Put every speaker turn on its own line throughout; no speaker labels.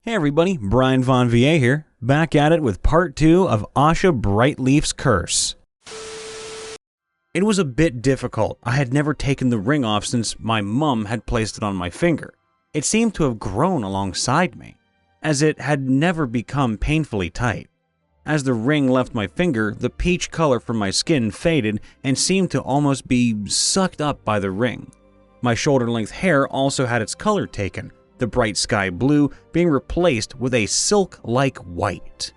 Hey everybody, Brian Von VA here, back at it with part 2 of Asha Brightleaf's curse. It was a bit difficult. I had never taken the ring off since my mum had placed it on my finger. It seemed to have grown alongside me, as it had never become painfully tight. As the ring left my finger, the peach color from my skin faded and seemed to almost be sucked up by the ring. My shoulder-length hair also had its color taken, the bright sky blue being replaced with a silk-like white.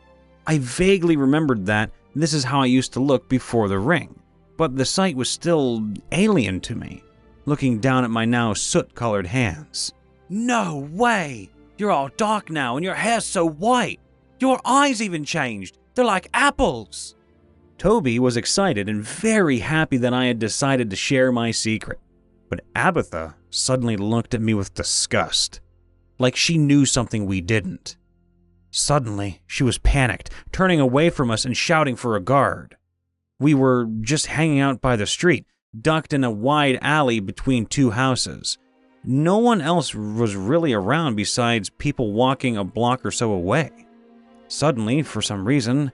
I vaguely remembered that this is how I used to look before the ring, but the sight was still alien to me, looking down at my now soot-colored hands.
No way! You're all dark now and your hair's so white! Your eyes even changed! They're like apples!
Toby was excited and very happy that I had decided to share my secret, but Abatha suddenly looked at me with disgust, like she knew something we didn't. Suddenly, she was panicked, turning away from us and shouting for a guard. We were just hanging out by the street, ducked in a wide alley between two houses. No one else was really around besides people walking a block or so away. Suddenly, for some reason,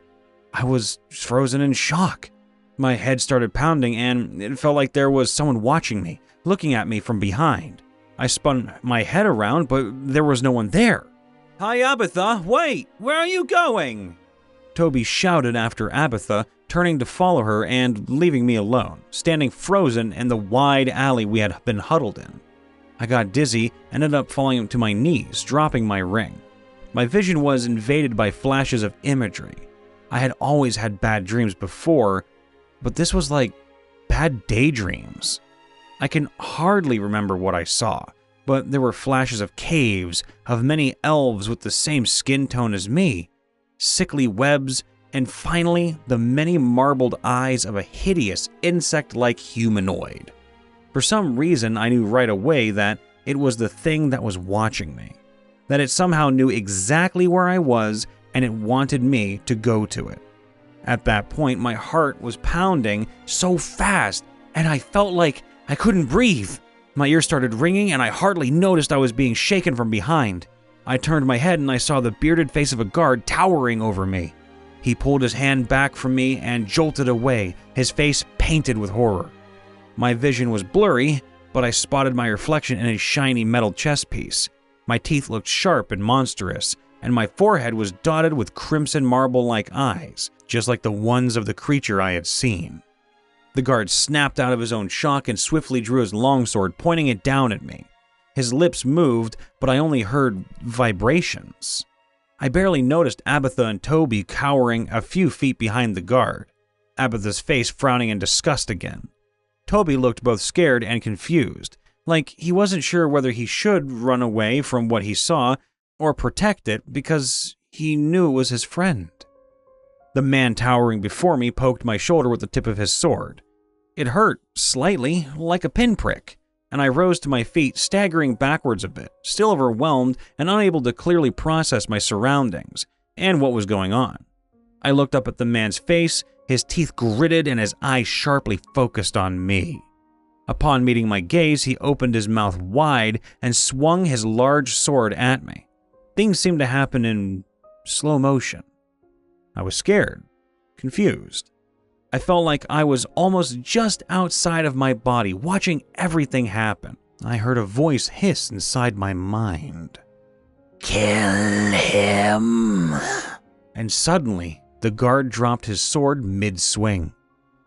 I was frozen in shock. My head started pounding and it felt like there was someone watching me, looking at me from behind. I spun my head around, but there was no one there.
Hi, Abatha! Wait! Where are you going?
Toby shouted after Abatha, turning to follow her and leaving me alone, standing frozen in the wide alley we had been huddled in. I got dizzy and ended up falling to my knees, dropping my ring. My vision was invaded by flashes of imagery. I had always had bad dreams before, but this was like bad daydreams. I can hardly remember what I saw, but there were flashes of caves, of many elves with the same skin tone as me, sickly webs, and finally the many marbled eyes of a hideous insect-like humanoid. For some reason, I knew right away that it was the thing that was watching me, that it somehow knew exactly where I was and it wanted me to go to it. At that point, my heart was pounding so fast, and I felt like I couldn't breathe. My ears started ringing, and I hardly noticed I was being shaken from behind. I turned my head, and I saw the bearded face of a guard towering over me. He pulled his hand back from me and jolted away, his face painted with horror. My vision was blurry, but I spotted my reflection in a shiny metal chest piece. My teeth looked sharp and monstrous, and my forehead was dotted with crimson marble-like eyes, just like the ones of the creature I had seen. The guard snapped out of his own shock and swiftly drew his longsword, pointing it down at me. His lips moved, but I only heard vibrations. I barely noticed Abatha and Toby cowering a few feet behind the guard, Abatha's face frowning in disgust again. Toby looked both scared and confused, like he wasn't sure whether he should run away from what he saw or protect it because he knew it was his friend. The man towering before me poked my shoulder with the tip of his sword. It hurt slightly, like a pinprick, and I rose to my feet, staggering backwards a bit, still overwhelmed and unable to clearly process my surroundings and what was going on. I looked up at the man's face, his teeth gritted and his eyes sharply focused on me. Upon meeting my gaze, he opened his mouth wide and swung his large sword at me. Things seemed to happen in slow motion. I was scared, confused. I felt like I was almost just outside of my body, watching everything happen. I heard a voice hiss inside my mind.
Kill him!
And suddenly, the guard dropped his sword mid-swing.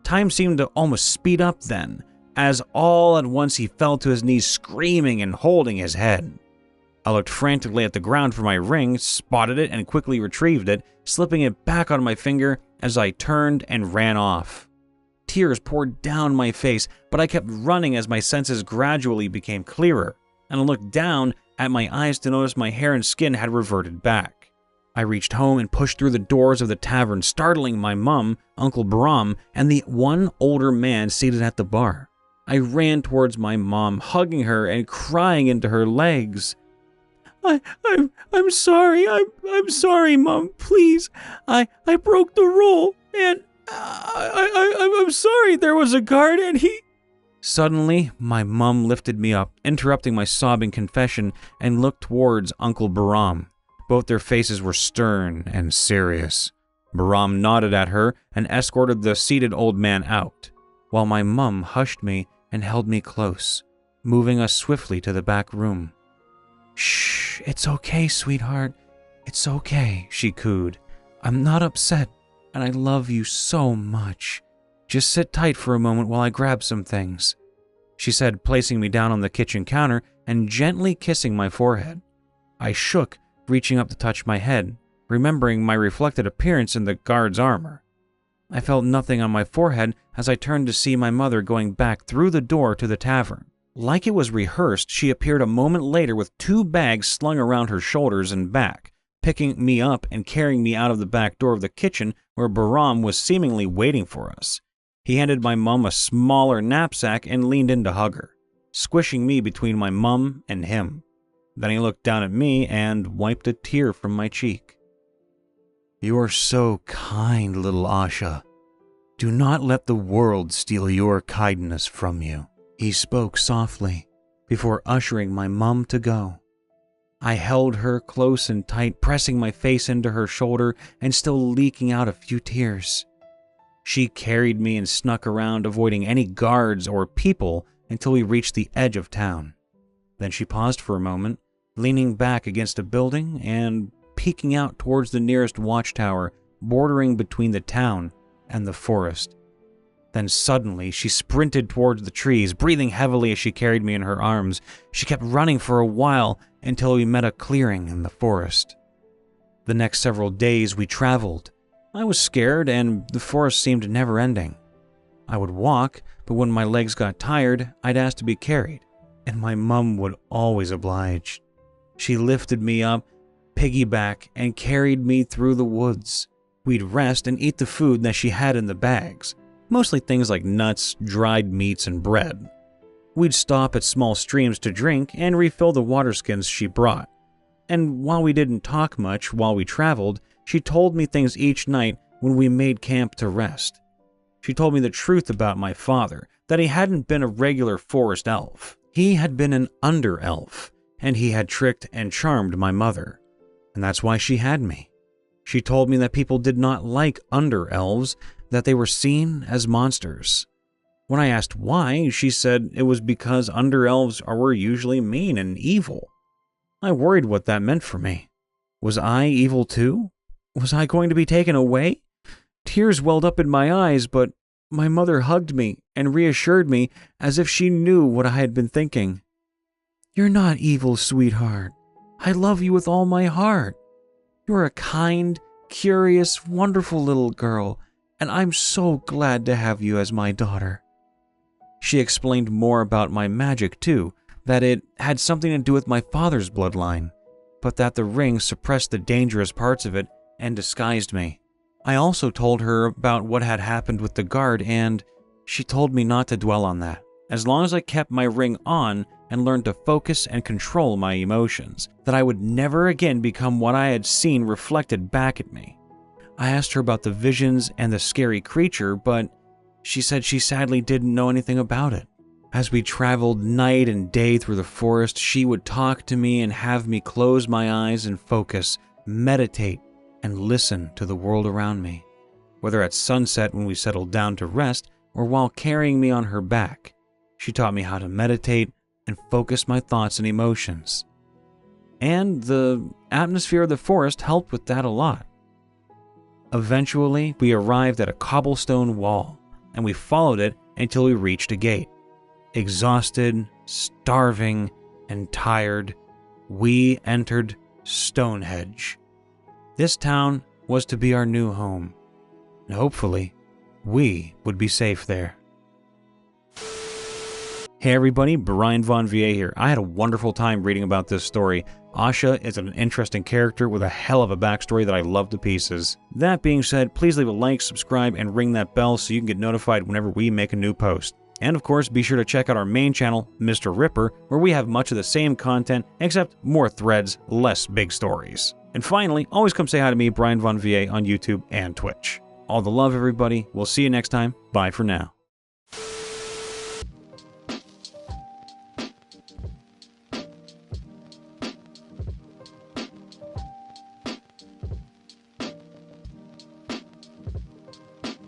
Time seemed to almost speed up then, as all at once he fell to his knees screaming and holding his head. I looked frantically at the ground for my ring, spotted it, and quickly retrieved it, slipping it back on my finger as I turned and ran off. Tears poured down my face, but I kept running as my senses gradually became clearer, and I looked down at my eyes to notice my hair and skin had reverted back. I reached home and pushed through the doors of the tavern, startling my mum, Uncle Brahm, and the one older man seated at the bar. I ran towards my mom, hugging her and crying into her legs. I'm sorry. I'm sorry, Mom. Please. I broke the rule, and I'm sorry. There was a guard, and he... Suddenly, my mum lifted me up, interrupting my sobbing confession, and looked towards Uncle Bahram. Both their faces were stern and serious. Bahram nodded at her and escorted the seated old man out, while my mum hushed me and held me close, moving us swiftly to the back room. "Shh, it's okay, sweetheart. It's okay," she cooed. "I'm not upset, and I love you so much. Just sit tight for a moment while I grab some things," she said, placing me down on the kitchen counter and gently kissing my forehead. I shook, reaching up to touch my head, remembering my reflected appearance in the guard's armor. I felt nothing on my forehead as I turned to see my mother going back through the door to the tavern. Like it was rehearsed, she appeared a moment later with 2 bags slung around her shoulders and back, picking me up and carrying me out of the back door of the kitchen where Bahram was seemingly waiting for us. He handed my mum a smaller knapsack and leaned in to hug her, squishing me between my mum and him. Then he looked down at me and wiped a tear from my cheek. "You are so kind, little Asha. Do not let the world steal your kindness from you," he spoke softly, before ushering my mum to go. I held her close and tight, pressing my face into her shoulder and still leaking out a few tears. She carried me and snuck around, avoiding any guards or people until we reached the edge of town. Then she paused for a moment, leaning back against a building and peeking out towards the nearest watchtower bordering between the town and the forest. Then suddenly, she sprinted towards the trees, breathing heavily as she carried me in her arms. She kept running for a while until we met a clearing in the forest. The next several days we traveled. I was scared and the forest seemed never-ending. I would walk, but when my legs got tired, I'd ask to be carried, and my mum would always oblige. She lifted me up, piggyback, and carried me through the woods. We'd rest and eat the food that she had in the bags, mostly things like nuts, dried meats, and bread. We'd stop at small streams to drink and refill the water skins she brought. And while we didn't talk much while we traveled, she told me things each night when we made camp to rest. She told me the truth about my father, that he hadn't been a regular forest elf. He had been an under-elf, and he had tricked and charmed my mother. And that's why she had me. She told me that people did not like under-elves, that they were seen as monsters. When I asked why, she said it was because under-elves were usually mean and evil. I worried what that meant for me. Was I evil too? Was I going to be taken away? Tears welled up in my eyes, but my mother hugged me and reassured me as if she knew what I had been thinking. "You're not evil, sweetheart. I love you with all my heart. You're a kind, curious, wonderful little girl, and I'm so glad to have you as my daughter." She explained more about my magic too, that it had something to do with my father's bloodline, but that the ring suppressed the dangerous parts of it and disguised me. I also told her about what had happened with the guard, and she told me not to dwell on that, as long as I kept my ring on and learned to focus and control my emotions, that I would never again become what I had seen reflected back at me. I asked her about the visions and the scary creature, but she said she sadly didn't know anything about it. As we traveled night and day through the forest, she would talk to me and have me close my eyes and focus, meditate, and listen to the world around me, whether at sunset when we settled down to rest or while carrying me on her back. She taught me how to meditate and focus my thoughts and emotions. And the atmosphere of the forest helped with that a lot. Eventually, we arrived at a cobblestone wall, and we followed it until we reached a gate. Exhausted, starving, and tired, we entered Stonehenge. This town was to be our new home, and hopefully, we would be safe there. Hey everybody, Brian Von VA here. I had a wonderful time reading about this story. Asha is an interesting character with a hell of a backstory that I love to pieces. That being said, please leave a like, subscribe, and ring that bell so you can get notified whenever we make a new post. And of course, be sure to check out our main channel, MrRipper, where we have much of the same content, except more threads, less big stories. And finally, always come say hi to me, Brian Von VA, on YouTube and Twitch. All the love, everybody. We'll see you next time. Bye for now.